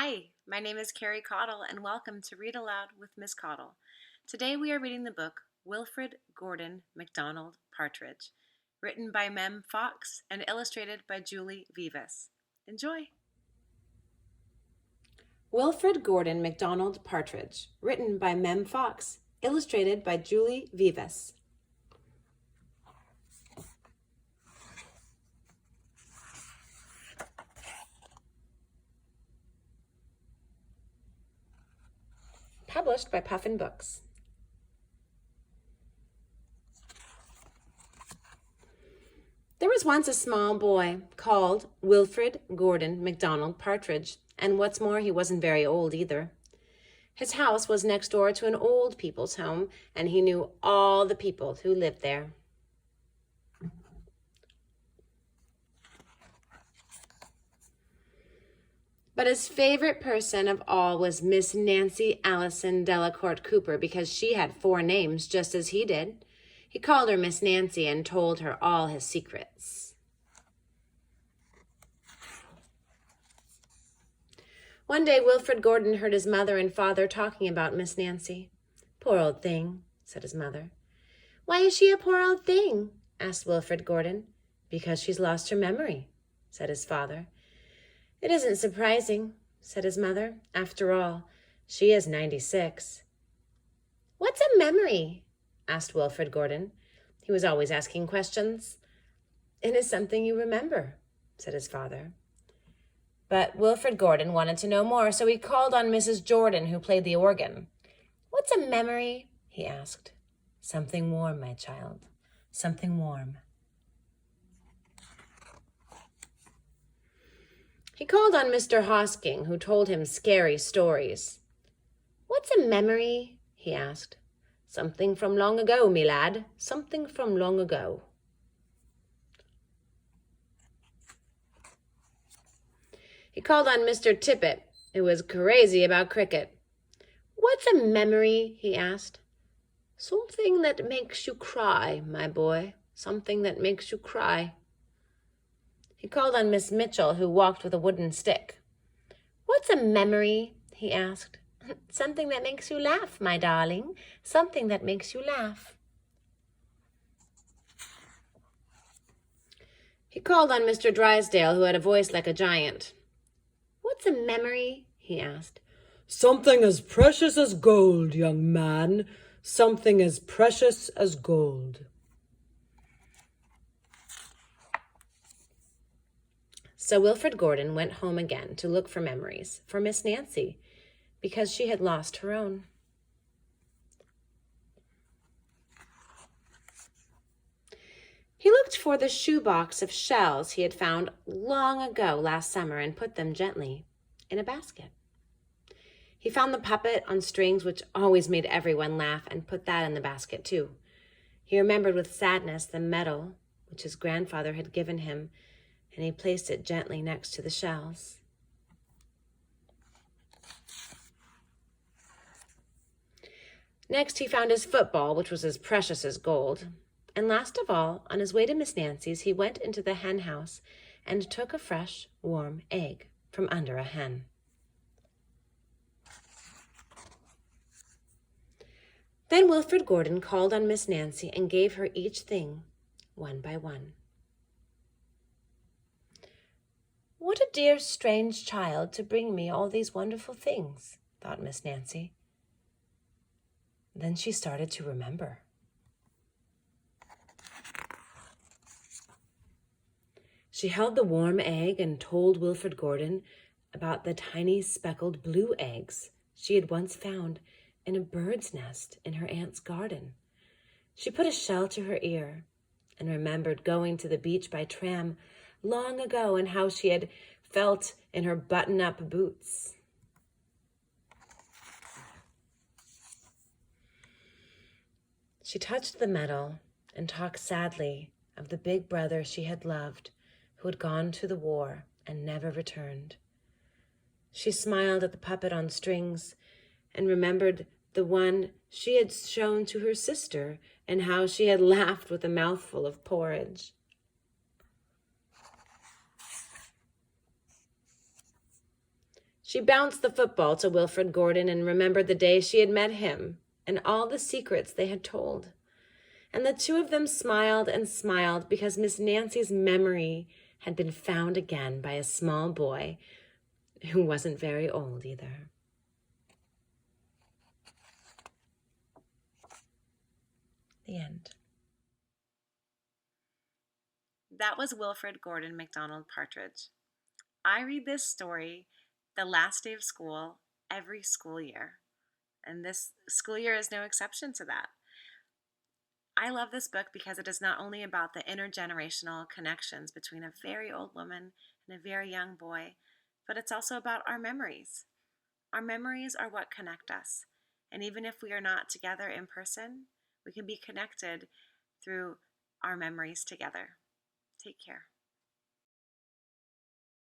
Hi, my name is Carrie Caudle, and welcome to Read Aloud with Miss Caudle. Today we are reading the book Wilfrid Gordon McDonald Partridge, written by Mem Fox and illustrated by Vivas. Enjoy! Wilfrid Gordon McDonald Partridge, written by Mem Fox, illustrated by Vivas. Published by Puffin Books. There was once a small boy called Wilfrid Gordon McDonald Partridge, and what's more, he wasn't very old either. His house was next door to an old people's home, and he knew all the people who lived there. But his favorite person of all was Miss Nancy Allison Delacourt Cooper, because she had 4 names just as he did. He called her Miss Nancy and told her all his secrets. One day, Wilfrid Gordon heard his mother and father talking about Miss Nancy. "Poor old thing," said his mother. "Why is she a poor old thing?" asked Wilfrid Gordon. "Because she's lost her memory," said his father. "It isn't surprising," said his mother. "After all, she is 96. "What's a memory?" asked Wilfrid Gordon. He was always asking questions. "It is something you remember," said his father. But Wilfrid Gordon wanted to know more, so he called on Mrs. Jordan, who played the organ. "What's a memory?" he asked. "Something warm, my child, something warm." He called on Mr. Hosking, who told him scary stories. "What's a memory?" he asked. "Something from long ago, me lad, something from long ago." He called on Mr. Tippet, who was crazy about cricket. "What's a memory?" he asked. "Something that makes you cry, my boy, something that makes you cry." He called on Miss Mitchell, who walked with a wooden stick. "What's a memory?" he asked. "Something that makes you laugh, my darling, something that makes you laugh." He called on Mr. Drysdale, who had a voice like a giant. "What's a memory?" he asked. "Something as precious as gold, young man, something as precious as gold." So Wilfrid Gordon went home again to look for memories for Miss Nancy, because she had lost her own. He looked for the shoebox of shells he had found long ago last summer and put them gently in a basket. He found the puppet on strings, which always made everyone laugh, and put that in the basket too. He remembered with sadness the medal which his grandfather had given him, and he placed it gently next to the shells. Next, he found his football, which was as precious as gold. And last of all, on his way to Miss Nancy's, he went into the hen house and took a fresh, warm egg from under a hen. Then Wilfrid Gordon called on Miss Nancy and gave her each thing, one by one. "What a dear, strange child to bring me all these wonderful things," thought Miss Nancy. Then she started to remember. She held the warm egg and told Wilfrid Gordon about the tiny speckled blue eggs she had once found in a bird's nest in her aunt's garden. She put a shell to her ear and remembered going to the beach by tram long ago and how she had felt in her button-up boots. She touched the medal and talked sadly of the big brother she had loved, who had gone to the war and never returned. She smiled at the puppet on strings and remembered the one she had shown to her sister and how she had laughed with a mouthful of porridge. She bounced the football to Wilfrid Gordon and remembered the day she had met him and all the secrets they had told. And the two of them smiled and smiled because Miss Nancy's memory had been found again by a small boy who wasn't very old either. The end. That was Wilfrid Gordon McDonald Partridge. I read this story the last day of school every school year, and this school year is no exception to that. I love this book because it is not only about the intergenerational connections between a very old woman and a very young boy, but it's also about our memories. Our memories are what connect us, and even if we are not together in person, we can be connected through our memories together. Take care.